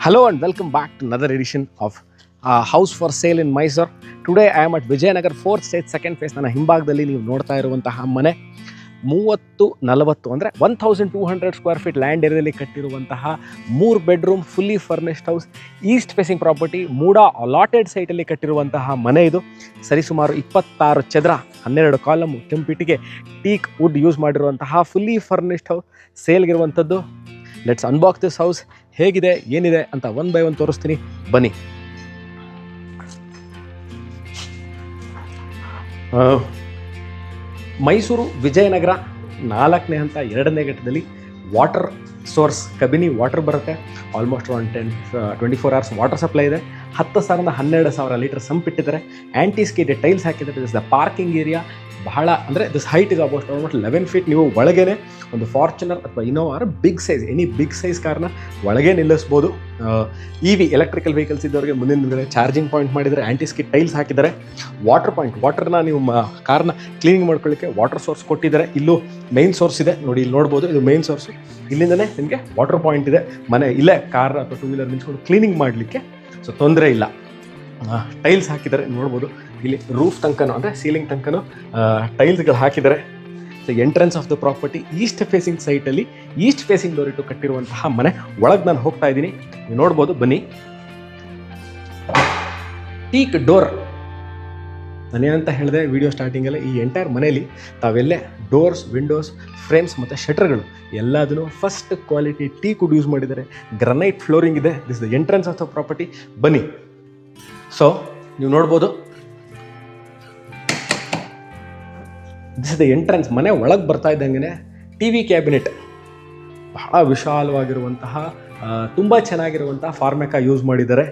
Hello and welcome back to another edition of House for Sale in Mysore. Today I am at Vijayanagar 4th stage 2nd phase. ನನ್ನ ಹಿಂಭಾಗದಲ್ಲಿ ನೀವು ನೋಡ್ತಾ ಇರುವಂತಹ ಮನೆ 30-40 ಅಂದರೆ 1200 square feet land ಏರಿಯಾದಲ್ಲಿ ಕಟ್ಟಿರುವಂತಹ 3 bedroom fully furnished house, east facing property, MUDA allotted ಸೈಟಲ್ಲಿ ಕಟ್ಟಿರುವಂತಹ ಮನೆ. ಇದು ಸರಿಸುಮಾರು 26 ಚದರ, 12 ಕಾಲಮ್, ಕೆಂಪಿಟಿಗೆ, ಟೀಕ್ ವುಡ್ ಯೂಸ್ ಮಾಡಿರುವಂತಹ ಫುಲ್ಲಿ ಫರ್ನಿಶ್ಡ್ ಹೌಸ್ ಸೇಲ್ಗಿರುವಂಥದ್ದು. Let's unbox this house. ಹೇಗಿದೆ, ಏನಿದೆ ಅಂತ ಒನ್ ಬೈ ಒನ್ ತೋರಿಸ್ತೀನಿ, ಬನ್ನಿ. ಮೈಸೂರು ವಿಜಯನಗರ 4ನೇ ಹಂತ 2ನೇ ಘಟ್ಟದಲ್ಲಿ ವಾಟರ್ ಸೋರ್ಸ್ ಕಬಿನಿ ವಾಟರ್ ಬರುತ್ತೆ. Almost around 24 hours water supply ಇದೆ. 10,000 12,000 ಲೀಟರ್ ಸಂಪ್ ಇಟ್ಟಿದ್ದಾರೆ. ಆ್ಯಂಟಿ ಸ್ಕಿಡ್ ಟೈಲ್ಸ್ ಹಾಕಿದ್ದಾರೆ. This the parking area. ಬಹಳ ಅಂದರೆ this height is almost 11 feet. ನೀವು ಒಳಗೇನೆ ಒಂದು ಫಾರ್ಚುನರ್ ಅಥವಾ Innova big size, any big size ಕಾರ್ನ ಒಳಗೆ ನಿಲ್ಲಿಸ್ಬೋದು. EV ಎಲೆಕ್ಟ್ರಿಕಲ್ ವೆಹಿಕಲ್ಸ್ ಇದ್ದವರಿಗೆ ಮುಂದಿನ ಚಾರ್ಜಿಂಗ್ ಪಾಯಿಂಟ್ ಮಾಡಿದರೆ, ಆ್ಯಂಟಿ ಸ್ಕಿಡ್ ಟೈಲ್ಸ್ ಹಾಕಿದ್ದಾರೆ. ವಾಟರ್ ಪಾಯಿಂಟ್, ವಾಟರ್ನ ನೀವು ಕಾರ್ನ ಕ್ಲೀನಿಂಗ್ ಮಾಡ್ಕೊಳ್ಳಿಕ್ಕೆ ವಾಟರ್ ಸೋರ್ಸ್ ಕೊಟ್ಟಿದ್ದಾರೆ. ಇಲ್ಲೂ ಮೈನ್ ಸೋರ್ಸ್ ಇದೆ ನೋಡಿ, ಇಲ್ಲಿ ನೋಡ್ಬೋದು, ಇದು ಮೈನ್ ಸೋರ್ಸು. ಇಲ್ಲಿಂದನೇ ನಿಮಗೆ ವಾಟರ್ ಪಾಯಿಂಟ್ ಇದೆ. ಮನೆ ಇಲ್ಲೇ ಕಾರ್ ಅಥವಾ 2 ವೀಲರ್ ನಿಲ್ಸ್ಕೊಂಡು ಕ್ಲೀನಿಂಗ್ ಮಾಡಲಿಕ್ಕೆ ಸೊ ತೊಂದರೆ ಇಲ್ಲ. ಟೈಲ್ಸ್ ಹಾಕಿದ್ದಾರೆ ನೋಡ್ಬೋದು. ಇಲ್ಲಿ ರೂಫ್ ತನಕನೂ ಅಂದರೆ ಸೀಲಿಂಗ್ ತನಕನೂ ಟೈಲ್ಸ್ಗಳು ಹಾಕಿದ್ದಾರೆ. So entrance of the property east facing ಸೈಟಲ್ಲಿ ಈಸ್ಟ್ ಫೇಸಿಂಗ್ ಡೋರ್ ಇಟ್ಟು ಕಟ್ಟಿರುವಂತಹ ಮನೆ. ಒಳಗೆ ನಾನು ಹೋಗ್ತಾ ಇದ್ದೀನಿ, ನೀವು ನೋಡ್ಬೋದು, ಬನ್ನಿ. ಟೀಕ್ ಡೋರ್, ನಾನೇನಂತ ಹೇಳಿದೆ ವಿಡಿಯೋ ಸ್ಟಾರ್ಟಿಂಗಲ್ಲೇ, ಈ ಎಂಟೈರ್ ಮನೆಯಲ್ಲಿ ತಾವೆಲ್ಲೇ ಡೋರ್ಸ್, ವಿಂಡೋಸ್, ಫ್ರೇಮ್ಸ್ ಮತ್ತು ಶಟರ್ಗಳು ಎಲ್ಲದನ್ನು first quality teak wood use ಮಾಡಿದ್ದಾರೆ. ಗ್ರನೈಟ್ ಫ್ಲೋರಿಂಗ್ ಇದೆ. This the entrance of the property. ಬನ್ನಿ. ಸೊ ನೀವು ನೋಡ್ಬೋದು, ದಿಸ್ ಇಸ್ ದ ಎಂಟ್ರೆನ್ಸ್. ಮನೆ ಒಳಗೆ ಬರ್ತಾ ಇದ್ದಂಗೆ TV ಕ್ಯಾಬಿನೆಟ್, ಬಹಳ ವಿಶಾಲವಾಗಿರುವಂತಹ, ತುಂಬ ಚೆನ್ನಾಗಿರುವಂತಹ ಫಾರ್ಮೆಕಾ ಯೂಸ್ ಮಾಡಿದ್ದಾರೆ.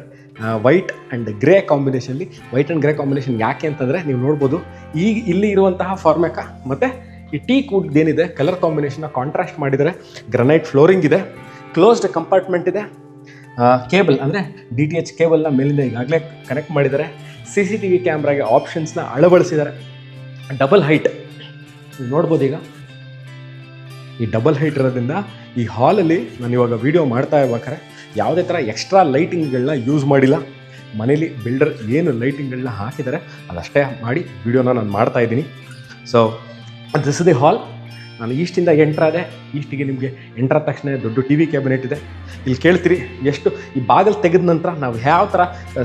ವೈಟ್ ಆ್ಯಂಡ್ ಗ್ರೇ ಕಾಂಬಿನೇಷನ್ಲಿ. ವೈಟ್ ಆ್ಯಂಡ್ ಗ್ರೇ ಕಾಂಬಿನೇಷನ್ ಯಾಕೆ ಅಂತಂದರೆ ನೀವು ನೋಡ್ಬೋದು, ಈಗ ಇಲ್ಲಿ ಇರುವಂತಹ ಫಾರ್ಮೆಕಾ ಮತ್ತು ಈ ಟೀಕ್ ವುಡ್ ಏನಿದೆ ಕಲರ್ ಕಾಂಬಿನೇಷನ್ನ ಕಾಂಟ್ರಾಸ್ಟ್ ಮಾಡಿದ್ದಾರೆ. ಗ್ರನೈಟ್ ಫ್ಲೋರಿಂಗ್ ಇದೆ. ಕ್ಲೋಸ್ಡ್ ಕಂಪಾರ್ಟ್ಮೆಂಟ್ ಇದೆ. ಕೇಬಲ್ ಅಂದರೆ DTH ಕೇಬಲ್ನ ಮೇಲಿಂದ ಈಗಾಗಲೇ ಕನೆಕ್ಟ್ ಮಾಡಿದ್ದಾರೆ. CCTV ಕ್ಯಾಮ್ರಾಗೆ ಆಪ್ಷನ್ಸ್ನ ಅಳವಡಿಸಿದ್ದಾರೆ. ಡಬಲ್ ಹೈಟ್ ನೀವು ನೋಡ್ಬೋದು. ಈಗ ಈ ಡಬಲ್ ಹೈಟ್ ಇರೋದ್ರಿಂದ ಈ ಹಾಲಲ್ಲಿ ನಾನು ಇವಾಗ ವಿಡಿಯೋ ಮಾಡ್ತಾ ಇರ್ಬೇಕಾದ್ರೆ ಯಾವುದೇ ಥರ ಎಕ್ಸ್ಟ್ರಾ ಲೈಟಿಂಗ್ಗಳನ್ನ ಯೂಸ್ ಮಾಡಿಲ್ಲ. ಮನೇಲಿ ಬಿಲ್ಡರ್ ಏನು ಲೈಟಿಂಗ್ಗಳನ್ನ ಹಾಕಿದ್ದಾರೆ ಅದಷ್ಟೇ ಮಾಡಿ ವಿಡಿಯೋನ ನಾನು ಮಾಡ್ತಾ ಇದ್ದೀನಿ. ಸೊ ದಿಸ್ ಇಸ್ ದಿ ಹಾಲ್. ನಾನು ಈಸ್ಟಿಂದ ಎಂಟ್ರಾದೆ. ಈಸ್ಟಿಗೆ ನಿಮಗೆ ಎಂಟ್ರಾದ ತಕ್ಷಣ ದೊಡ್ಡ TV ಕ್ಯಾಬಿನೆಟ್ ಇದೆ. ಇಲ್ಲಿ ಕೇಳ್ತೀರಿ ಎಷ್ಟು ಈ ಬಾಗಿಲು ತೆಗೆದ ನಂತರ ನಾವು ಯಾವ ಥರ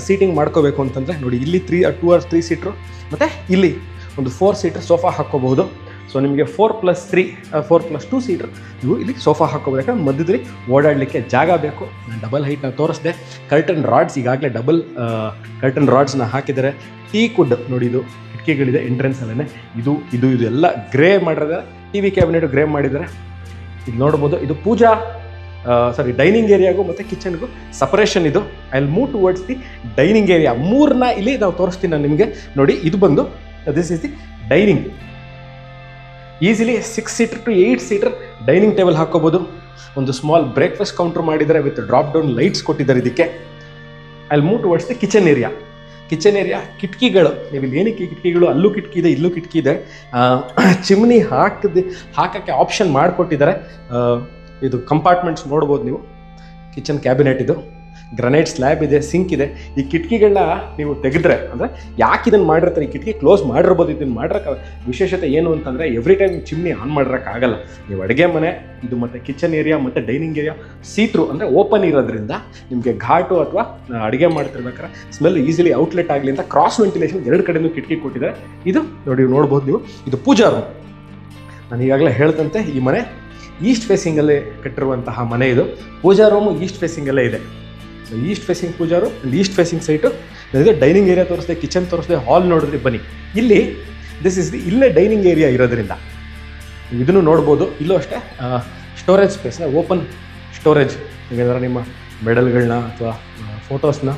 ಸೀಟಿಂಗ್ ಮಾಡ್ಕೋಬೇಕು ಅಂತಂದರೆ ನೋಡಿ, ಇಲ್ಲಿ 2 or 3 ಸೀಟ್ರು ಮತ್ತು ಇಲ್ಲಿ ಒಂದು 4 ಸೀಟರ್ ಸೋಫಾ ಹಾಕ್ಕೋಬಹುದು. ಸೊ ನಿಮಗೆ 4+2 ಸೀಟರ್ ನೀವು ಇಲ್ಲಿ ಸೋಫಾ ಹಾಕ್ಕೋಬೋದು. ಯಾಕಂದ್ರೆ ಮಧ್ಯದಲ್ಲಿ ಓಡಾಡಲಿಕ್ಕೆ ಜಾಗ ಬೇಕು. ನಾನು ಡಬಲ್ ಹೈಟ್ನ ತೋರಿಸಿದೆ. ಕರ್ಟನ್ ರಾಡ್ಸ್ ಈಗಾಗಲೇ ಡಬಲ್ ಕರ್ಟನ್ ರಾಡ್ಸ್ನ ಹಾಕಿದ್ದಾರೆ. ಟೀಕ್ ವುಡ್ ನೋಡಿ, ಇದು ಕಿಟಕಿಗಳಿದೆ ಎಂಟ್ರೆನ್ಸಲ್ಲೇ. ಇದು ಎಲ್ಲ ಗ್ರೇ ಮಾಡಿದ್ದಾರೆ. TV ಕ್ಯಾಬಿನೆಟ್ ಗ್ರೇ ಮಾಡಿದ್ದಾರೆ. ಇದು ನೋಡ್ಬೋದು. ಇದು ಪೂಜಾ ಡೈನಿಂಗ್ ಏರಿಯಾಗೂ ಮತ್ತು ಕಿಚನ್ಗೂ ಸಪರೇಷನ್. ಇದು I will move towards the dining area. 3ನ ಇಲ್ಲಿ ನಾವು ತೋರಿಸ್ತೀನಿ ನಾನು ನಿಮಗೆ. ನೋಡಿ, ಇದು ಬಂದು this is the dining. Easily 6 seater to 8 seater dining table ಹಾಕೋಬೋದು. ಒಂದು ಸ್ಮಾಲ್ ಬ್ರೇಕ್ಫಾಸ್ಟ್ ಕೌಂಟರ್ ಮಾಡಿದ್ದಾರೆ ವಿತ್ ಡ್ರಾಪ್ ಡೌನ್ ಲೈಟ್ಸ್ ಕೊಟ್ಟಿದ್ದಾರೆ ಇದಕ್ಕೆ. I will move towards the kitchen area. Kitchen area ಕಿಟಕಿಗಳು, ನೀವು ಇಲ್ಲಿ ಏನಕ್ಕೆ ಕಿಟಕಿಗಳು, ಅಲ್ಲೂ ಕಿಟಕಿ ಇದೆ, ಇಲ್ಲೂ ಕಿಟಕಿ ಇದೆ. ಚಿಮ್ನಿ ಹಾಕೋಕ್ಕೆ ಆಪ್ಷನ್ ಮಾಡಿಕೊಟ್ಟಿದ್ದಾರೆ. ಇದು ಕಂಪಾರ್ಟ್ಮೆಂಟ್ಸ್ ನೋಡ್ಬೋದು ನೀವು. ಕಿಚನ್ ಕ್ಯಾಬಿನೆಟ್ ಇದು. ಗ್ರನೈಟ್ ಸ್ಲ್ಯಾಬ್ ಇದೆ, ಸಿಂಕ್ ಇದೆ. ಈ ಕಿಟಕಿಗಳನ್ನ ನೀವು ತೆಗೆದ್ರೆ ಅಂದರೆ ಯಾಕೆ ಇದನ್ನು ಮಾಡಿರ್ತಾರೆ, ಈ ಕಿಟಕಿ ಕ್ಲೋಸ್ ಮಾಡಿರ್ಬೋದು. ಇದನ್ನು ಮಾಡಿರೋಕೆ ವಿಶೇಷತೆ ಏನು ಅಂತಂದರೆ ಎವ್ರಿ ಟೈಮ್ ಚಿಮ್ನಿ ಆನ್ ಮಾಡಿರೋಕ್ಕಾಗಲ್ಲ. ನೀವು ಅಡುಗೆ ಮನೆ ಇದು ಮತ್ತು ಕಿಚನ್ ಏರಿಯಾ ಮತ್ತು ಡೈನಿಂಗ್ ಏರಿಯಾ ಸೀತ್ರು ಅಂದರೆ ಓಪನ್ ಇರೋದ್ರಿಂದ ನಿಮಗೆ ಘಾಟು ಅಥವಾ ಅಡುಗೆ ಮಾಡ್ತಿರ್ಬೇಕಾದ್ರೆ ಸ್ಮೆಲ್ ಈಸಿಲಿ ಔಟ್ಲೆಟ್ ಆಗಲಿ ಅಂತ ಕ್ರಾಸ್ ವೆಂಟಿಲೇಷನ್ 2 ಕಡೆಯೂ ಕಿಟಕಿ ಕೊಟ್ಟಿದ್ದಾರೆ. ಇದು ನೋಡ್ಬೋದು ನೀವು. ಇದು ಪೂಜಾ ರೂಮ್. ನಾನು ಈಗಾಗಲೇ ಹೇಳಿದಂತೆ ಈ ಮನೆ ಈಸ್ಟ್ ಫೇಸಿಂಗಲ್ಲೇ ಕಟ್ಟಿರುವಂತಹ ಮನೆ. ಇದು ಪೂಜಾ ರೂಮು ಈಸ್ಟ್ ಫೇಸಿಂಗಲ್ಲೇ ಇದೆ. So east facing pooja room and east facing site. ನನಗೆ ಡೈನಿಂಗ್ ಏರಿಯಾ ತೋರಿಸಿದೆ, ಕಿಚನ್ ತೋರಿಸಿದೆ, ಹಾಲ್ ನೋಡಿದ್ರಿ. ಬನ್ನಿ ಇಲ್ಲಿ. ದಿಸ್ ಇಸ್ ದಿ ಇಲ್ಲೇ ಡೈನಿಂಗ್ ಏರಿಯಾ ಇರೋದ್ರಿಂದ ಇದನ್ನು ನೋಡ್ಬೋದು. ಇಲ್ಲೂ ಅಷ್ಟೇ ಸ್ಟೋರೇಜ್ ಸ್ಪೇಸ್ನ, ಓಪನ್ ಸ್ಟೋರೇಜ್. ನೀವೇನಾದ್ರೂ ನಿಮ್ಮ ಮೆಡಲ್ಗಳನ್ನ ಅಥವಾ ಫೋಟೋಸ್ನ,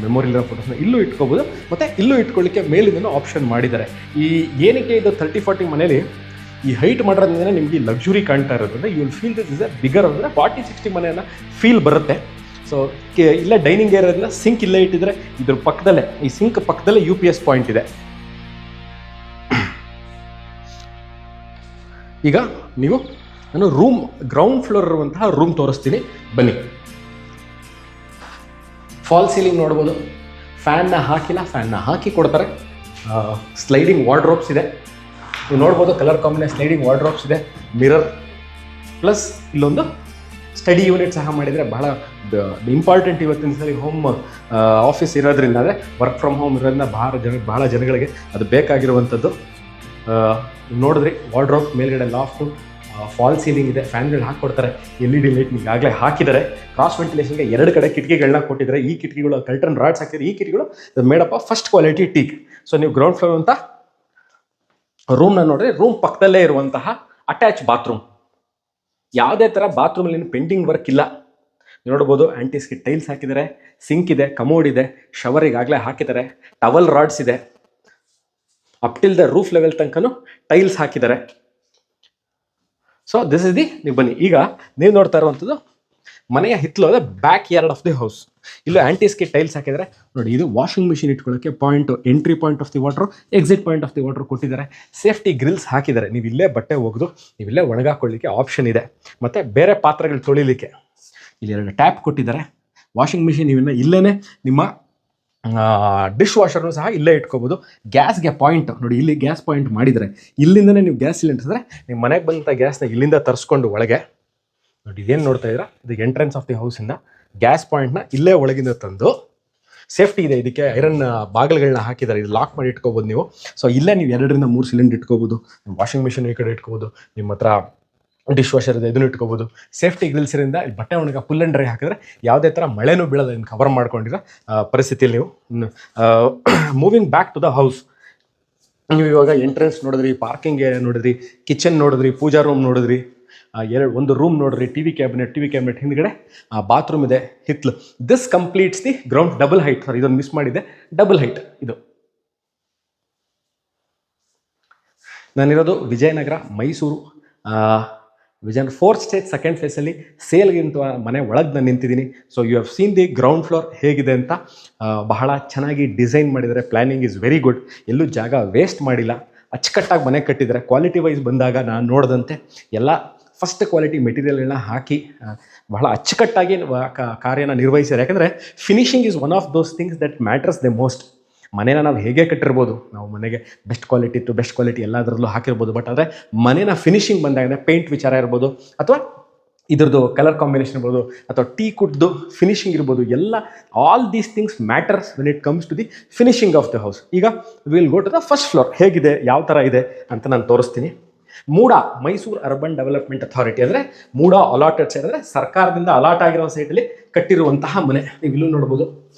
ಮೆಮೊರಿಲಿರೋ ಫೋಟೋಸ್ನ ಇಲ್ಲೂ ಇಟ್ಕೋಬೋದು. ಮತ್ತು ಇಲ್ಲೂ ಇಟ್ಕೊಳ್ಳಿಕ್ಕೆ ಮೇಲಿಂದನೂ ಆಪ್ಷನ್ ಮಾಡಿದ್ದಾರೆ. ಈ ಏನಕ್ಕೆ ಇದು 30-40 ಮನೇಲಿ ಈ ಹೈಟ್ ಮಾಡೋದ್ರಿಂದ ನಿಮಗೆ ಲಕ್ಸುರಿ ಕಾಣ್ತಾ ಇರೋದ್ರಿಂದ you will feel this is a bigger ಅಂದರೆ 40-60 ಮನೆಯನ್ನು ಫೀಲ್ ಬರುತ್ತೆ. ಸೊ ಇಲ್ಲೇ ಡೈನಿಂಗ್ ಏರಿಯಾದಿಂದ ಸಿಂಕ್ ಇಲ್ಲೇ ಇಟ್ಟಿದ್ರೆ, ಇದ್ರ ಪಕ್ಕದಲ್ಲೇ, ಈ ಸಿಂಕ್ ಪಕ್ಕದಲ್ಲೇ UPS ಪಾಯಿಂಟ್ ಇದೆ. ಈಗ ನೀವು ನಾನು ರೂಮ್ ಗ್ರೌಂಡ್ ಫ್ಲೋರ್ ಇರುವಂತಹ ರೂಮ್ ತೋರಿಸ್ತೀನಿ, ಬನ್ನಿ. ಫಾಲ್ ಸೀಲಿಂಗ್ ನೋಡ್ಬೋದು. ಫ್ಯಾನ್ನ ಹಾಕಿಲ್ಲ, ಫ್ಯಾನ್ನ ಹಾಕಿ ಕೊಡ್ತಾರೆ. ಸ್ಲೈಡಿಂಗ್ ವಾರ್ಡ್ರೋಬ್ಸ್ ಇದೆ, ನೀವು ನೋಡ್ಬೋದು. ಕಲರ್ ಕಾಂಬಿನೇಷನ್ ಸ್ಲೈಡಿಂಗ್ ವಾರ್ಡ್ರೋಬ್ಸ್ ಇದೆ. ಮಿರರ್ ಪ್ಲಸ್ ಇಲ್ಲೊಂದು ಸ್ಟಡಿ ಯೂನಿಟ್ ಸಹ ಮಾಡಿದರೆ ಬಹಳ ಇಂಪಾರ್ಟೆಂಟ್ ಇವತ್ತಿನ ಸರಿ ಹೋಮ್ ಆಫೀಸ್ ಇರೋದ್ರಿಂದ, ಅಂದರೆ ವರ್ಕ್ ಫ್ರಮ್ ಹೋಮ್ ಇರೋದ್ರಿಂದ ಬಹಳ ಜನಗಳಿಗೆ ಅದು ಬೇಕಾಗಿರುವಂಥದ್ದು. ನೋಡಿದ್ರಿ ವಾರ್ಡ್ರೋಬ್ ಮೇಲ್ಗಡೆ ಲಾಫ್ಟು, ಫಾಲ್ ಸೀಲಿಂಗ್ ಇದೆ, ಫ್ಯಾನ್ಗಳು ಹಾಕ್ಕೊಡ್ತಾರೆ. LED ಲೈಟ್ ಈಗಾಗಲೇ ಹಾಕಿದ್ದಾರೆ. ಕ್ರಾಸ್ ವೆಂಟಿಲೇಷನ್ಗೆ 2 ಕಡೆ ಕಿಟಕಿಗಳನ್ನ ಕೊಟ್ಟಿದ್ದಾರೆ. ಈ ಕಿಟಕಿಗಳು ಕಲ್ಟನ್ ರಾಡ್ಸ್ ಹಾಕಿದ್ದಾರೆ. ಈ ಕಿಟಕಿಗಳು made up of first quality teak. So ನೀವು ಗ್ರೌಂಡ್ ಫ್ಲೋರ್ ಅಂತ ರೂಮ್ನ ನೋಡಿದ್ರೆ ರೂಮ್ ಪಕ್ಕದಲ್ಲೇ ಇರುವಂತಹ ಅಟ್ಯಾಚ್ ಬಾತ್ರೂಮ್. ಯಾವುದೇ ಥರ ಬಾತ್ರೂಮಲ್ಲಿ ಪೇಂಟಿಂಗ್ ವರ್ಕ್ ಇಲ್ಲ. ನೋಡ್ಬೋದು ಆಂಟಿಸ್ಗೆ ಟೈಲ್ಸ್ ಹಾಕಿದ್ದಾರೆ, ಸಿಂಕ್ ಇದೆ, ಕಮೋಡ್ ಇದೆ, ಶವರ್ ಈಗಾಗಲೇ ಹಾಕಿದ್ದಾರೆ, ಟವಲ್ ರಾಡ್ಸ್ ಇದೆ, up till the roof level ತನಕನೂ ಟೈಲ್ಸ್ ಹಾಕಿದ್ದಾರೆ. ಸೊ ದಿಸ್ ಇಸ್ ದಿ, ನೀವು ಬನ್ನಿ ಈಗ ನೀವು ನೋಡ್ತಾ ಇರುವಂಥದ್ದು ಮನೆಯ ಹಿತ್ತಲು, ಅದೇ back yard of the house. ಇಲ್ಲೂ ಆಂಟಿಸ್ಗೆ ಟೈಲ್ಸ್ ಹಾಕಿದ್ದಾರೆ ನೋಡಿ. ಇದು ವಾಷಿಂಗ್ ಮಿಷಿನ್ ಇಟ್ಕೊಳ್ಳೋಕ್ಕೆ point, entry point of the water, exit point of the water ಕೊಟ್ಟಿದ್ದಾರೆ. ಸೇಫ್ಟಿ ಗ್ರಿಲ್ಸ್ ಹಾಕಿದ್ದಾರೆ. ನೀವು ಇಲ್ಲೇ ಬಟ್ಟೆ ಒಗೆದು ನೀವು ಇಲ್ಲೇ ಒಣಗಾಕೊಳ್ಳಿಕ್ಕೆ ಆಪ್ಷನ್ ಇದೆ. ಮತ್ತು ಬೇರೆ ಪಾತ್ರೆಗಳು ತೊಳಿಲಿಕ್ಕೆ ಇಲ್ಲಿ 2 ಟ್ಯಾಪ್ ಕೊಟ್ಟಿದ್ದಾರೆ. ವಾಷಿಂಗ್ ಮಿಷಿನ್ ನೀವನ್ನ ಇಲ್ಲೇ ನಿಮ್ಮ ಡಿಶ್ ವಾಷರ್ನು ಸಹ ಇಲ್ಲೇ ಇಟ್ಕೋಬೋದು. ಗ್ಯಾಸ್ಗೆ ಪಾಯಿಂಟ್ ನೋಡಿ, ಇಲ್ಲಿ ಗ್ಯಾಸ್ ಪಾಯಿಂಟ್ ಮಾಡಿದರೆ ಇಲ್ಲಿಂದನೇ ನೀವು ಗ್ಯಾಸ್ ಸಿಲಿಂಡರ್ ಅಂದರೆ ನಿಮ್ಮ ಮನೆಗೆ ಬಂದಂಥ ಗ್ಯಾಸ್ನ ಇಲ್ಲಿಂದ ತರಿಸ್ಕೊಂಡು ಒಳಗೆ ನೋಡಿ, ಇದೇನು ನೋಡ್ತಾ ಇದ್ದೀರಾ, ಇದು ಎಂಟ್ರೆನ್ಸ್ ಆಫ್ ದಿ ಹೌಸಿಂದ ಗ್ಯಾಸ್ ಪಾಯಿಂಟ್ನ ಇಲ್ಲೇ ಒಳಗಿಂದ ತಂದು ಸೇಫ್ಟಿ ಇದೆ. ಇದಕ್ಕೆ ಐರನ್ ಬಾಗಿಲುಗಳನ್ನ ಹಾಕಿದ್ದಾರೆ. ಇದು ಲಾಕ್ ಮಾಡಿ ಇಟ್ಕೋಬೋದು ನೀವು. ಸೊ ಇಲ್ಲೇ ನೀವು 2 ರಿಂದ 3 ಸಿಲಿಂಡರ್ ಇಟ್ಕೋಬೋದು. ವಾಷಿಂಗ್ ಮಿಷಿನ್ ಈ ಕಡೆ ಇಟ್ಕೋಬೋದು. ನಿಮ್ಮ ಹತ್ರ ಡಿಶ್ ವಾಷರ್ ಇದೆ, ಇದನ್ನು ಇಟ್ಕೋಬೋದು. ಸೇಫ್ಟಿ ಗ್ರಿಲ್ಸಿಂದ ಇಲ್ಲಿ ಬಟ್ಟೆ ಒಣಗ ಫುಲ್ ಆ್ಯಂಡ್ ಡ್ರೈ ಹಾಕಿದ್ರೆ ಯಾವುದೇ ಥರ ಮಳೆನೂ ಬೀಳೋದು, ಇದನ್ನು ಕವರ್ ಮಾಡ್ಕೊಂಡಿರೋ ಪರಿಸ್ಥಿತಿಯಲ್ಲಿ ನೀವು. Moving back to the house, ನೀವು ಇವಾಗ ಎಂಟ್ರೆನ್ಸ್ ನೋಡಿದ್ರಿ, ಪಾರ್ಕಿಂಗ್ ಏರಿಯಾ ನೋಡಿದ್ರಿ, ಕಿಚನ್ ನೋಡಿದ್ರಿ, ಪೂಜಾ ರೂಮ್ ನೋಡಿದ್ರಿ, ಒಂದು ರೂಮ್ ನೋಡಿದ್ರಿ, ಟಿ ವಿ ಕ್ಯಾಬಿನೆಟ್ ಹಿಂದ್ಗಡೆ ಬಾತ್ರೂಮ್ ಇದೆ, ಹಿತ್ಲು. This completes the ground double height. Sorry, ಇದನ್ನು ಮಿಸ್ ಮಾಡಿದೆ, ಡಬಲ್ ಹೈಟ್ ಇದು. ನಾನಿರೋದು ವಿಜಯನಗರ, ಮೈಸೂರು. ವಿಜಯನ್ 4th ಸ್ಟೇಜ್ 2nd ಫೇಸಲ್ಲಿ ಸೇಲ್ಗಿಂತ ಮನೆ ಒಳಗೆ ನಾನು ನಿಂತಿದ್ದೀನಿ. So you have seen the ground floor ಹೇಗಿದೆ ಅಂತ. ಬಹಳ ಚೆನ್ನಾಗಿ ಡಿಸೈನ್ ಮಾಡಿದ್ದಾರೆ. Planning is very good. ಎಲ್ಲೂ ಜಾಗ ವೇಸ್ಟ್ ಮಾಡಿಲ್ಲ. ಅಚ್ಚುಕಟ್ಟಾಗಿ ಮನೆ ಕಟ್ಟಿದ್ದಾರೆ. ಕ್ವಾಲಿಟಿ ವೈಸ್ ಬಂದಾಗ ನಾನು ನೋಡಿದಂತೆ ಎಲ್ಲ ಫಸ್ಟ್ ಕ್ವಾಲಿಟಿ ಮೆಟೀರಿಯಲ್ಗಳನ್ನ ಹಾಕಿ ಬಹಳ ಅಚ್ಚುಕಟ್ಟಾಗಿ ಕಾರ್ಯನ ನಿರ್ವಹಿಸಿದ್ದಾರೆ. ಯಾಕಂದರೆ finishing his one of those things that matters the most. ಮನೇನ ನಾವು ಹೇಗೆ ಕಟ್ಟಿರ್ಬೋದು, ನಾವು ಮನೆಗೆ ಬೆಸ್ಟ್ ಕ್ವಾಲಿಟಿ ಎಲ್ಲದರಲ್ಲೂ ಹಾಕಿರ್ಬೋದು. ಬಟ್ ಆದರೆ ಮನೇನ ಫಿನಿಶಿಂಗ್ ಬಂದಾಗ ಪೇಂಟ್ ವಿಚಾರ ಇರ್ಬೋದು, ಅಥವಾ ಇದ್ರದ್ದು ಕಲರ್ ಕಾಂಬಿನೇಷನ್ ಇರ್ಬೋದು, ಅಥವಾ ಟೀ ಕುಡ್ದು ಫಿನಿಶಿಂಗ್ ಇರ್ಬೋದು, ಎಲ್ಲ all these things matters when it comes to the finishing of the house. ಈಗ will go to the first floor. ಹೇಗಿದೆ, ಯಾವ ಥರ ಇದೆ ಅಂತ ನಾನು ತೋರಿಸ್ತೀನಿ. MUDA, Mysuru urban development authority, ಅಂದರೆ ಮೂಡಾ ಅಲಾಟೆಡ್ ಸೈಟ್, ಅಂದರೆ ಸರ್ಕಾರದಿಂದ ಅಲಾಟ್ ಆಗಿರೋ ಸೈಟಲ್ಲಿ ಕಟ್ಟಿರುವಂತಹ ಮನೆ. ನೀವು ಇಲ್ಲೂ ನೋಡ್ಬೋದು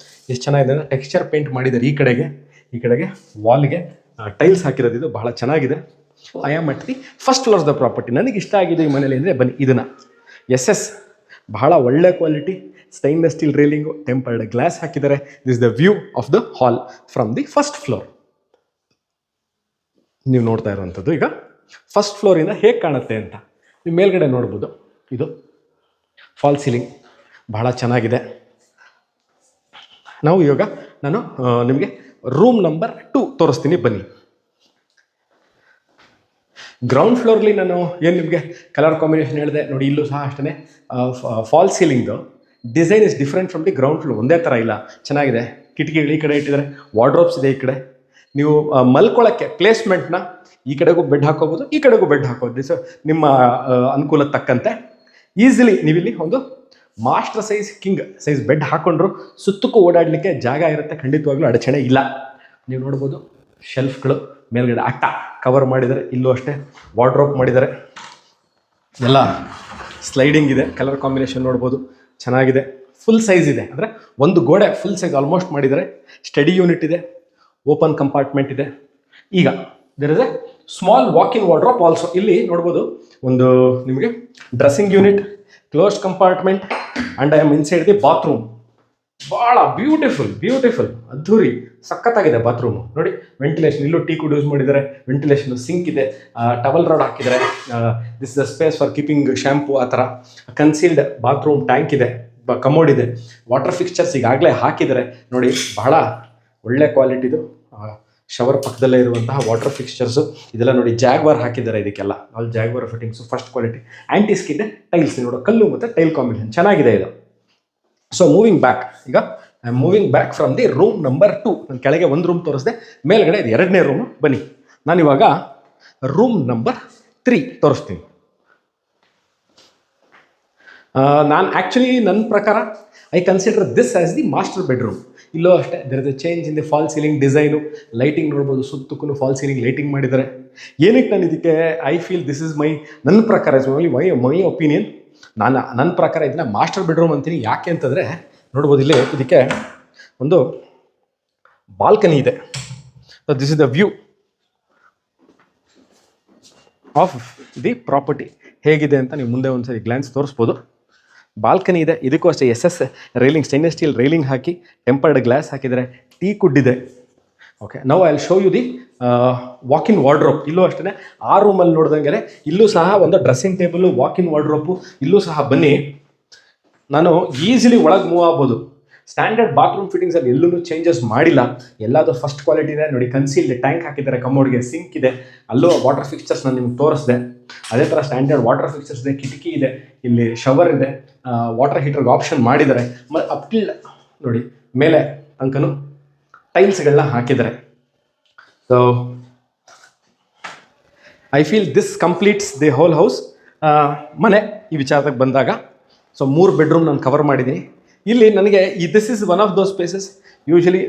ಎಷ್ಟು ಚೆನ್ನಾಗಿದೆ ಅಂದರೆ ಟೆಕ್ಸ್ಚರ್ ಪೇಂಟ್ ಮಾಡಿದ್ದಾರೆ. ಈ ಕಡೆಗೆ ವಾಲ್ಗೆ ಟೈಲ್ಸ್ ಹಾಕಿರೋದು, ಇದು ಬಹಳ ಚೆನ್ನಾಗಿದೆ. I am at the first floor the property. ನನಗೆ ಇಷ್ಟ ಆಗಿದೆ ಈ ಮನೇಲಿ ಅಂದರೆ ಬನ್ನಿ ಇದನ್ನು SS ಬಹಳ ಒಳ್ಳೆ quality stainless steel railing, tempered glass ಹಾಕಿದ್ದಾರೆ. This the view of the hall from the first floor. ನೀವು ನೋಡ್ತಾ ಇರುವಂಥದ್ದು ಈಗ ಫಸ್ಟ್ ಫ್ಲೋರಿಂದ ಹೇಗೆ ಕಾಣುತ್ತೆ ಅಂತ ನೀವು ಮೇಲ್ಗಡೆ ನೋಡ್ಬೋದು. ಇದು ಫಾಲ್ ಸೀಲಿಂಗ್ ಬಹಳ ಚೆನ್ನಾಗಿದೆ. ನಾವು ಇವಾಗ ನಾನು ನಿಮಗೆ ರೂಮ್ ನಂಬರ್ 2 ತೋರಿಸ್ತೀನಿ ಬನ್ನಿ. ಗ್ರೌಂಡ್ ಫ್ಲೋರ್ಲಿ ನಾನು ಏನು ನಿಮಗೆ ಕಲರ್ ಕಾಂಬಿನೇಷನ್ ಹೇಳಿದೆ ನೋಡಿ, ಇಲ್ಲೂ ಸಹ ಅಷ್ಟೇ ಫಾಲ್ ಸೀಲಿಂಗ್ದು design is different from the ground floor. ಒಂದೇ ಥರ ಇಲ್ಲ, ಚೆನ್ನಾಗಿದೆ. ಕಿಟಕಿಗಳು ಈ ಕಡೆ ಇಟ್ಟಿದ್ದಾರೆ, ವಾರ್ಡ್ರೋಬ್ಸ್ ಇದೆ ಈ ಕಡೆ. ನೀವು ಮಲ್ಕೊಳ್ಳೋಕ್ಕೆ ಪ್ಲೇಸ್ಮೆಂಟ್ನ ಈ ಕಡೆಗೂ ಬೆಡ್ ಹಾಕೋಬೋದು, ಈ ಕಡೆಗೂ ಬೆಡ್ ಹಾಕೋಬೋದು. ಸೊ ನಿಮ್ಮ ಅನುಕೂಲಕ್ಕೆ ತಕ್ಕಂತೆ ಈಸಿಲಿ ನೀವಿಲ್ಲಿ ಒಂದು master size king size bed ಹಾಕೊಂಡ್ರು ಸುತ್ತಕ್ಕೂ ಓಡಾಡಲಿಕ್ಕೆ ಜಾಗ ಇರುತ್ತೆ. ಖಂಡಿತವಾಗ್ಲೂ ಅಡಚಣೆ ಇಲ್ಲ. ನೀವು ನೋಡ್ಬೋದು ಶೆಲ್ಫ್ಗಳು ಮೇಲ್ಗಡೆ ಅಟ್ಟ ಕವರ್ ಮಾಡಿದ್ದಾರೆ. ಇಲ್ಲೂ ಅಷ್ಟೇ ವಾರ್ಡ್ರೋಬ್ ಮಾಡಿದ್ದಾರೆ. ಎಲ್ಲ ಸ್ಲೈಡಿಂಗ್ ಇದೆ. ಕಲರ್ ಕಾಂಬಿನೇಷನ್ ನೋಡ್ಬೋದು, ಚೆನ್ನಾಗಿದೆ. ಫುಲ್ ಸೈಜ್ ಇದೆ, ಅಂದರೆ ಒಂದು ಗೋಡೆ ಫುಲ್ ಸೈಜ್ ಆಲ್ಮೋಸ್ಟ್ ಮಾಡಿದ್ದಾರೆ. ಸ್ಟಡಿ ಯೂನಿಟ್ ಇದೆ, ಓಪನ್ ಕಂಪಾರ್ಟ್ಮೆಂಟ್ ಇದೆ. ಈಗ there is a small walk in wardrobe also. ಇಲ್ಲಿ ನೋಡ್ಬೋದು ಒಂದು ನಿಮಗೆ dressing unit, closed compartment, and I am inside the bathroom. ಭಾಳ ಬ್ಯೂಟಿಫುಲ್ ಅದ್ಧೂರಿ ಸಖತ್ತಾಗಿದೆ ಬಾತ್ರೂಮು. ನೋಡಿ ವೆಂಟಿಲೇಷನ್, ಇಲ್ಲೂ ಟೀ ಕುಡ್ ಯೂಸ್ ಮಾಡಿದ್ದಾರೆ. ವೆಂಟಿಲೇಷನ್, ಸಿಂಕ್ ಇದೆ, ಟವಲ್ ರಾಡ್ ಹಾಕಿದ್ದಾರೆ. This the space for keeping shampoo. ಆ ಥರ ಕನ್ಸೀಲ್ಡ್ ಬಾತ್ರೂಮ್ ಟ್ಯಾಂಕ್ ಇದೆ, ಕಮೋಡ್ ಇದೆ, ವಾಟರ್ ಫಿಕ್ಸ್ಚರ್ಸ್ ಈಗಾಗಲೇ ಹಾಕಿದ್ದಾರೆ. ನೋಡಿ ಬಹಳ ಒಳ್ಳೆ ಕ್ವಾಲಿಟಿದು ಶವರ್ ಪಕ್ಕದಲ್ಲೇ ಇರುವಂತಹ ವಾಟರ್ ಫಿಕ್ಸ್ಚರ್ಸು ಇದೆಲ್ಲ ನೋಡಿ. ಜಾಗ್ವಾರ್ ಹಾಕಿದ್ದಾರೆ ಇದಕ್ಕೆಲ್ಲ, all Jaguar fittings, first quality. Anti skid tiles ನೋಡೋ, ಕಲ್ಲು ಮತ್ತು ಟೈಲ್ ಕಾಂಬಿನೇಷನ್ ಚೆನ್ನಾಗಿದೆ ಇದು. ಸೊ ಮೂವಿಂಗ್ ಬ್ಯಾಕ್, ಈಗ I am moving back from the room number 2. ನಾನು ಕೆಳಗೆ ಒಂದು ರೂಮ್ ತೋರಿಸಿದೆ, ಮೇಲ್ಗಡೆ ಇದು 2ನೇ ರೂಮು. ಬನ್ನಿ, ನಾನಿವಾಗ ರೂಮ್ ನಂಬರ್ 3 ತೋರಿಸ್ತೀನಿ. ನಾನು ಆ್ಯಕ್ಚುಲಿ ನನ್ನ ಪ್ರಕಾರ I consider this as the master bedroom. ಇಲ್ಲೂ ಅಷ್ಟೇ, there is a change in the fall ceiling design. Lighting ನೋಡ್ಬೋದು, ಸುತ್ತಕ್ಕೂ ಫಾಲ್ ಸೀಲಿಂಗ್ ಲೈಟಿಂಗ್ ಮಾಡಿದ್ದಾರೆ. ಏನಕ್ಕೆ ನಾನು ಇದಕ್ಕೆ ಐ ಫೀಲ್ ದಿಸ್ ಇಸ್ ನನ್ನ ಪ್ರಕಾರ ಇಸ್ ಓನ್ಲಿ ಮೈ ಒಪಿನಿಯನ್. ನನ್ನ ಪ್ರಕಾರ ಇದನ್ನ ಮಾಸ್ಟರ್ ಬೆಡ್ರೂಮ್ ಅಂತೀನಿ. ಯಾಕೆ ಅಂತಂದರೆ ನೋಡ್ಬೋದು, ಇಲ್ಲಿ ಇದಕ್ಕೆ ಒಂದು ಬಾಲ್ಕನಿ ಇದೆ. This is the view of the property. ಹೇಗಿದೆ ಅಂತ ನೀವು ಮುಂದೆ ಒಂದ್ಸರಿ ಗ್ಲಾನ್ಸ್ ತೋರಿಸ್ಬೋದು. ಬಾಲ್ಕನಿ ಇದೆ, ಇದಕ್ಕೂ ಅಷ್ಟೇ SS railing, stainless steel railing ಹಾಕಿ ಟೆಂಪರ್ಡ್ ಗ್ಲಾಸ್ ಹಾಕಿದರೆ, ಟೀ ಕುಡ್ ಇದೆ. Okay, now I will show you the walk in wardrobe. ಇಲ್ಲೂ ಅಷ್ಟೇ, ಆ ರೂಮಲ್ಲಿ ನೋಡ್ದಂಗೆ ಇಲ್ಲೂ ಸಹ ಒಂದು dressing table, walk in wardrobe. ಇಲ್ಲೂ ಸಹ ಬನ್ನಿ, ನಾನು ಈಸಿಲಿ ಒಳಗೆ ಮೂವ್ ಆಗ್ಬೋದು. ಸ್ಟ್ಯಾಂಡರ್ಡ್ ಬಾತ್ರೂಮ್ ಫಿಟ್ಟಿಂಗ್ಸಲ್ಲಿ ಎಲ್ಲೂ ಚೇಂಜಸ್ ಮಾಡಿಲ್ಲ, ಎಲ್ಲಾದರೂ ಫಸ್ಟ್ ಕ್ವಾಲಿಟಿ ಇದೆ. ನೋಡಿ, ಕನ್ಸೀಲ್ಡ್ ಟ್ಯಾಂಕ್ ಹಾಕಿದ್ದಾರೆ, ಕಮೋಡ್ಗೆ ಸಿಂಕ್ ಇದೆ, ಅಲ್ಲೂ ವಾಟರ್ ಫಿಕ್ಚರ್ಸ್ ನಾನು ನಿಮ್ಗೆ ತೋರಿಸಿದೆ. ಅದೇ ಥರ ಸ್ಟ್ಯಾಂಡರ್ಡ್ ವಾಟರ್ ಫಿಕ್ಚರ್ಸ್ ಇದೆ, ಕಿಟಕಿ ಇದೆ, ಇಲ್ಲಿ ಶವರ್ ಇದೆ, ವಾಟರ್ ಹೀಟರ್ಗೆ ಆಪ್ಷನ್ ಮಾಡಿದ್ದಾರೆ. ಮತ್ತು ಅಪ್ಟಿಲ್ ನೋಡಿ ಮೇಲೆ ತನಕನೂ ಟೈಲ್ಸ್ಗಳನ್ನ ಹಾಕಿದ್ದಾರೆ. So I feel this completes the whole house. ಮನೆ ಈ ವಿಚಾರಕ್ಕೆ ಬಂದಾಗ, ಸೊ 3 ಬೆಡ್ರೂಮ್ ನಾನು ಕವರ್ ಮಾಡಿದ್ದೀನಿ. ಇಲ್ಲಿ ನನಗೆ this is one of those spaces usually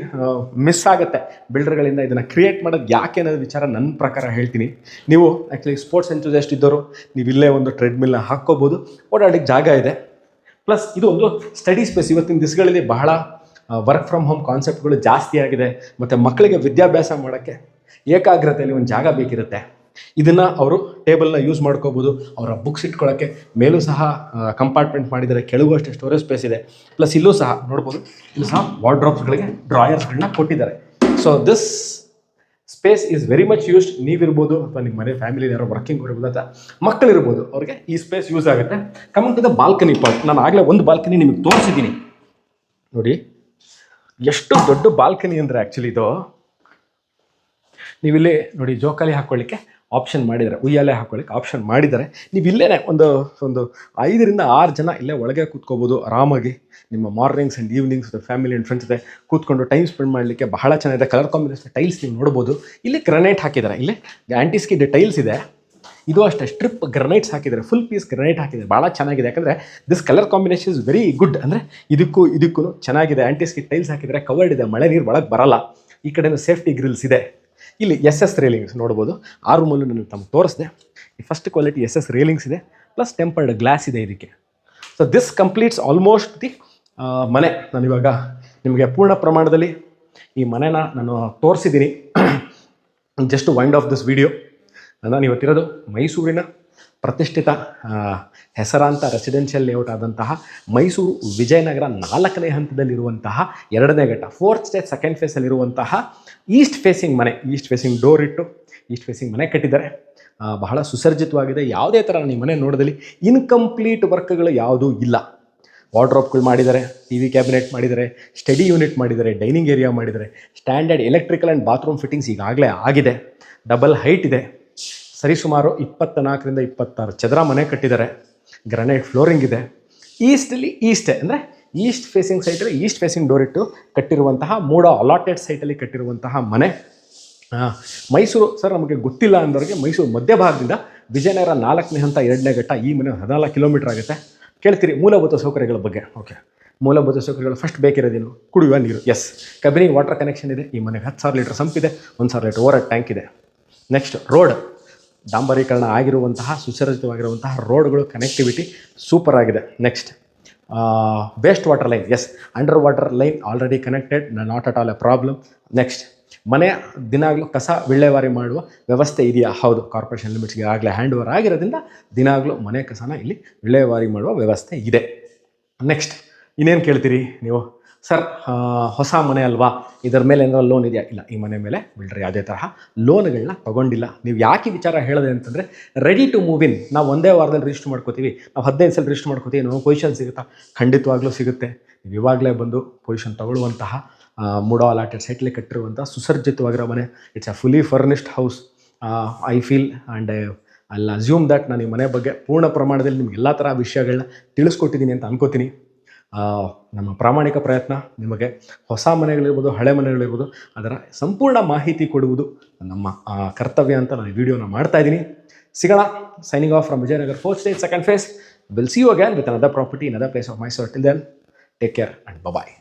miss ಆಗುತ್ತೆ ಬಿಲ್ಡರ್ಗಳಿಂದ. ಇದನ್ನು ಕ್ರಿಯೇಟ್ ಮಾಡೋದು ಯಾಕೆ ಅನ್ನೋದು ವಿಚಾರ ನನ್ನ ಪ್ರಕಾರ ಹೇಳ್ತೀನಿ. ನೀವು ಆ್ಯಕ್ಚುಲಿ ಸ್ಪೋರ್ಟ್ಸ್ ಎಂಥೂಸಿಯಾಸ್ಟ್ ಇದ್ದವರು ನೀವು ಇಲ್ಲೇ ಒಂದು ಟ್ರೆಡ್ಮಿಲ್ನ ಹಾಕ್ಕೋಬೋದು, ಓಡಾಡಲಿಕ್ಕೆ ಜಾಗ ಇದೆ. ಪ್ಲಸ್ ಇದು ಒಂದು ಸ್ಟಡಿ ಸ್ಪೇಸ್. ಇವತ್ತಿನ ದಿವಸಗಳಲ್ಲಿ ಬಹಳ ವರ್ಕ್ ಫ್ರಮ್ ಹೋಮ್ ಕಾನ್ಸೆಪ್ಟ್ಗಳು ಜಾಸ್ತಿ ಆಗಿದೆ, ಮತ್ತು ಮಕ್ಕಳಿಗೆ ವಿದ್ಯಾಭ್ಯಾಸ ಮಾಡೋಕ್ಕೆ ಏಕಾಗ್ರತೆಯಲ್ಲಿ ಒಂದು ಜಾಗ ಬೇಕಿರುತ್ತೆ. ಇದನ್ನು ಅವರು ಟೇಬಲ್ನ ಯೂಸ್ ಮಾಡ್ಕೋಬೋದು, ಅವರ ಬುಕ್ಸ್ ಇಟ್ಕೊಳ್ಳೋಕ್ಕೆ. ಮೇಲೂ ಸಹ ಕಂಪಾರ್ಟ್ಮೆಂಟ್ ಮಾಡಿದರೆ, ಕೆಳಗೂ ಅಷ್ಟೇ ಸ್ಟೋರೇಜ್ ಸ್ಪೇಸ್ ಇದೆ. ಪ್ಲಸ್ ಇಲ್ಲೂ ಸಹ ನೋಡ್ಬೋದು, ಇಲ್ಲೂ ಸಹ ವಾರ್ಡ್ರೋಬ್ಸ್ಗಳಿಗೆ ಡ್ರಾಯರ್ಸ್ಗಳನ್ನ ಕೊಟ್ಟಿದ್ದಾರೆ. So this space is very much used. ನೀವಿರ್ಬೋದು, ಅಥವಾ ನಿಮ್ಮ ಮನೆ ಫ್ಯಾಮಿಲಿ ಯಾರೋ ವರ್ಕಿಂಗ್ ಇರ್ಬೋದು, ಅಥವಾ ಮಕ್ಕಳಿರ್ಬೋದು, ಅವ್ರಿಗೆ ಈ ಸ್ಪೇಸ್ ಯೂಸ್ ಆಗುತ್ತೆ. Coming to the balcony part, ನಾನು ಆಗಲೇ ಒಂದು ಬಾಲ್ಕನಿ ನಿಮಗೆ ತೋರಿಸಿದ್ದೀನಿ. ನೋಡಿ ಎಷ್ಟು ದೊಡ್ಡ ಬಾಲ್ಕನಿ ಅಂದರೆ, ಆ್ಯಕ್ಚುಲಿ ಇದು ನೀವಿಲ್ಲಿ ನೋಡಿ ಜೋಕಾಲಿ ಹಾಕ್ಕೊಳ್ಳಿಕ್ಕೆ ಆಪ್ಷನ್ ಮಾಡಿದ್ದಾರೆ, ಉಯ್ಯಾಲೆ ಹಾಕ್ಕೊಳ್ಳಿಕ್ಕೆ ಆಪ್ಷನ್ ಮಾಡಿದ್ದಾರೆ. ನೀವು ಇಲ್ಲೇ ಒಂದು 5 ರಿಂದ 6 ಜನ ಇಲ್ಲೇ ಒಳಗೆ ಕೂತ್ಕೋಬೋದು ಆರಾಮಾಗಿ. ನಿಮ್ಮ mornings and evenings family and friends ಜೊತೆ ಕೂತ್ಕೊಂಡು ಟೈಮ್ ಸ್ಪೆಂಡ್ ಮಾಡಲಿಕ್ಕೆ ಬಹಳ ಚೆನ್ನಾಗಿದೆ. ಕಲರ್ ಕಾಂಬಿನೇಷನ್ ಟೈಲ್ಸ್ ನೀವು ನೋಡ್ಬೋದು. ಇಲ್ಲಿ ಗ್ರನೈಟ್ ಹಾಕಿದ್ದಾರೆ, ಇಲ್ಲಿ ಆ್ಯಂಟಿಸ್ಕಿಡ್ ಟೈಲ್ಸ್ ಇದೆ. ಇದು ಅಷ್ಟೇ ಸ್ಟ್ರಿಪ್ ಗ್ರನೈಟ್ಸ್ ಹಾಕಿದ್ದಾರೆ, ಫುಲ್ ಪೀಸ್ ಗ್ರನೈಟ್ ಹಾಕಿದ್ದಾರೆ, ಭಾಳ ಚೆನ್ನಾಗಿದೆ. ಯಾಕಂದರೆ this colour combination is very good. ಅಂದರೆ ಇದಕ್ಕೂ ಚೆನ್ನಾಗಿದೆ. ಆ್ಯಂಟಿಸ್ಕಿಡ್ ಟೈಲ್ಸ್ ಹಾಕಿದ್ದಾರೆ, ಕವರ್ಡ್ ಇದೆ, ಮಳೆ ನೀರು ಒಳಗೆ ಬರಲ್ಲ. ಈ ಕಡೆನೂ ಸೇಫ್ಟಿ ಗ್ರಿಲ್ಸ್ ಇದೆ. ಇಲ್ಲಿ SS ರೇಲಿಂಗ್ಸ್ ನೋಡ್ಬೋದು. ಆ ರೂಮಲ್ಲೂ ನಾನು ತಮಗೆ ತೋರಿಸಿದೆ. ಈ ಫಸ್ಟ್ ಕ್ವಾಲಿಟಿ SS ರೇಲಿಂಗ್ಸ್ ಇದೆ, ಪ್ಲಸ್ ಟೆಂಪರ್ಡ್ ಗ್ಲಾಸ್ ಇದೆ ಇದಕ್ಕೆ. So this completes almost the ಮನೆ. ನಾನಿವಾಗ ನಿಮಗೆ ಪೂರ್ಣ ಪ್ರಮಾಣದಲ್ಲಿ ಈ ಮನೆನ ನಾನು ತೋರಿಸಿದ್ದೀನಿ. Just wind of this video. ನಾನು ಇವತ್ತಿರೋದು ಮೈಸೂರಿನ ಪ್ರತಿಷ್ಠಿತ ಹೆಸರಾಂತ ರೆಸಿಡೆನ್ಷಿಯಲ್ ಲೇಔಟ್ ಆದಂತಹ ಮೈಸೂರು ವಿಜಯನಗರ 4ನೇ ಹಂತದಲ್ಲಿರುವಂತಹ 2ನೇ ಘಟ್ಟ 4th ಸ್ಟೇಜ್ 2nd ಫೇಸಲ್ಲಿರುವಂತಹ ಈಸ್ಟ್ ಫೇಸಿಂಗ್ ಮನೆ. ಈಸ್ಟ್ ಫೇಸಿಂಗ್ ಡೋರ್ ಇಟ್ಟು ಈಸ್ಟ್ ಫೇಸಿಂಗ್ ಮನೆ ಕಟ್ಟಿದ್ದಾರೆ. ಬಹಳ ಸುಸರ್ಜಿತವಾಗಿದೆ. ಯಾವುದೇ ಥರ ಈ ಮನೆ ನೋಡೋದಲ್ಲಿ ಇನ್ಕಂಪ್ಲೀಟ್ ವರ್ಕ್ಗಳು ಯಾವುದೂ ಇಲ್ಲ. ವಾರ್ಡ್ರೋಬ್ಗಳು ಮಾಡಿದ್ದಾರೆ, TV ಕ್ಯಾಬಿನೆಟ್ ಮಾಡಿದ್ದಾರೆ, ಸ್ಟಡಿ ಯೂನಿಟ್ ಮಾಡಿದ್ದಾರೆ, ಡೈನಿಂಗ್ ಏರಿಯಾ ಮಾಡಿದ್ದಾರೆ. Standard electrical and bathroom fittings ಈಗಾಗಲೇ ಆಗಿದೆ. ಡಬಲ್ ಹೈಟ್ ಇದೆ. ಸರಿಸುಮಾರು 24 ರಿಂದ 26 ಚದರ ಮನೆ ಕಟ್ಟಿದ್ದಾರೆ. ಗ್ರನೈಟ್ ಫ್ಲೋರಿಂಗ್ ಇದೆ. ಈಸ್ಟೇ ಅಂದರೆ ಈಸ್ಟ್ ಫೇಸಿಂಗ್ ಸೈಟಲ್ಲಿ ಈಸ್ಟ್ ಫೇಸಿಂಗ್ ಡೋರ್ ಇಟ್ಟು ಕಟ್ಟಿರುವಂತಹ 3 ಅಲಾಟೆಡ್ ಸೈಟಲ್ಲಿ ಕಟ್ಟಿರುವಂತಹ ಮನೆ. ಮೈಸೂರು ಸರ್ ನಮಗೆ ಗೊತ್ತಿಲ್ಲ ಅಂದವ್ರಿಗೆ, ಮೈಸೂರು ಮಧ್ಯಭಾಗದಿಂದ ವಿಜಯನಗರ 4ನೇ ಹಂತ 2ನೇ ಘಟ್ಟ ಈ ಮನೆ 14 ಕಿಲೋಮೀಟರ್ ಆಗುತ್ತೆ. ಕೇಳ್ತೀರಿ ಮೂಲಭೂತ ಸೌಕರ್ಯಗಳ ಬಗ್ಗೆ. ಓಕೆ, ಮೂಲಭೂತ ಸೌಕರ್ಯಗಳು ಫಸ್ಟ್ ಬೇಕಿರೋದೇನು? ಕುಡಿಯುವ ನೀರು. ಎಸ್, ಕಬಿನಿ ವಾಟರ್ ಕನೆಕ್ಷನ್ ಇದೆ. ಈ ಮನೆಗೆ 10,000 ಲೀಟರ್ ಸಂಪ್ ಇದೆ, 1,000 ಲೀಟರ್ ಓವರ್ ಟ್ಯಾಂಕ್ ಇದೆ. ನೆಕ್ಸ್ಟ್ ರೋಡ್, ಡಾಂಬರೀಕರಣ ಆಗಿರುವಂತಹ ಸುಸಜ್ಜಿತವಾಗಿರುವಂತಹ ರೋಡ್ಗಳು, ಕನೆಕ್ಟಿವಿಟಿ ಸೂಪರ್ ಆಗಿದೆ. Next waste water line. Yes, under water line already connected, not at all a problem. Next ಮನೆ ದಿನಾಗಲೂ ಕಸ ವಿಲೇವಾರಿ ಮಾಡುವ ವ್ಯವಸ್ಥೆ ಇದೆಯಾ? ಹೌದು, ಕಾರ್ಪೊರೇಷನ್ ಲಿಮಿಟ್ಸ್ಗೆ ಆಗಲೇ ಹ್ಯಾಂಡ್ ಓವರ್ ಆಗಿರೋದ್ರಿಂದ ದಿನಾಗಲೂ ಮನೆ ಕಸನ ಇಲ್ಲಿ ವಿಲೇವಾರಿ ಮಾಡುವ ವ್ಯವಸ್ಥೆ ಇದೆ. ನೆಕ್ಸ್ಟ್ ಇನ್ನೇನು ಕೇಳ್ತೀರಿ ನೀವು? ಸರ್ ಹೊಸ ಮನೆ ಅಲ್ವಾ, ಇದರ ಮೇಲೆ ಏನಾದರೂ ಲೋನ್ ಇದೆಯಾ? ಇಲ್ಲ, ಈ ಮನೆ ಮೇಲೆ ಬಿಲ್ಡರ್ ಯಾವುದೇ ತರಹ ಲೋನ್ಗಳನ್ನ ತೊಗೊಂಡಿಲ್ಲ. ನೀವು ಯಾಕೆ ವಿಚಾರ ಹೇಳಿದೆ ಅಂತಂದರೆ, ರೆಡಿ ಟು ಮೂವ್ ಇನ್. ನಾವು ಒಂದೇ ವಾರದಲ್ಲಿ ರಿಜಿಸ್ಟರ್ ಮಾಡ್ಕೋತೀವಿ, ನಾವು 15 ಸಲ ರಿಜಿಸ್ಟರ್ ಮಾಡ್ಕೋತೀವಿ, ನಾವು ಪೊಸಿಷನ್ ಸಿಗುತ್ತಾ? ಖಂಡಿತವಾಗ್ಲೂ ಸಿಗುತ್ತೆ. ನೀವು ಇವಾಗಲೇ ಬಂದು ಪೊಸಿಷನ್ ತಗೊಳ್ಳುವಂತಹ 3 ಅಲಾಟೆಡ್ ಸೈಟ್ಲಿ ಕಟ್ಟಿರುವಂಥ ಸುಸರ್ಜಿತವಾಗಿರೋ ಮನೆ. It's a fully furnished house. I feel and I assume that ನಾನು ಈ ಮನೆ ಬಗ್ಗೆ ಪೂರ್ಣ ಪ್ರಮಾಣದಲ್ಲಿ ನಿಮ್ಗೆ ಎಲ್ಲ ಥರ ವಿಷಯಗಳನ್ನ ತಿಳಿಸ್ಕೊಟ್ಟಿದ್ದೀನಿ ಅಂತ ಅನ್ಕೋತೀನಿ. ನಮ್ಮ ಪ್ರಾಮಾಣಿಕ ಪ್ರಯತ್ನ ನಿಮಗೆ ಹೊಸ ಮನೆಗಳಿರ್ಬೋದು, ಹಳೆ ಮನೆಗಳಿರ್ಬೋದು, ಅದರ ಸಂಪೂರ್ಣ ಮಾಹಿತಿ ಕೊಡುವುದು ನಮ್ಮ ಕರ್ತವ್ಯ ಅಂತ ನಾನು ಈ ವಿಡಿಯೋನ ಮಾಡ್ತಾ ಇದ್ದೀನಿ. ಸಿಗೋಣ. Signing off from Vijayanagara 4th State 2nd phase. We'll see you again with another property, another place of Mysore. Till then, take care and bye-bye.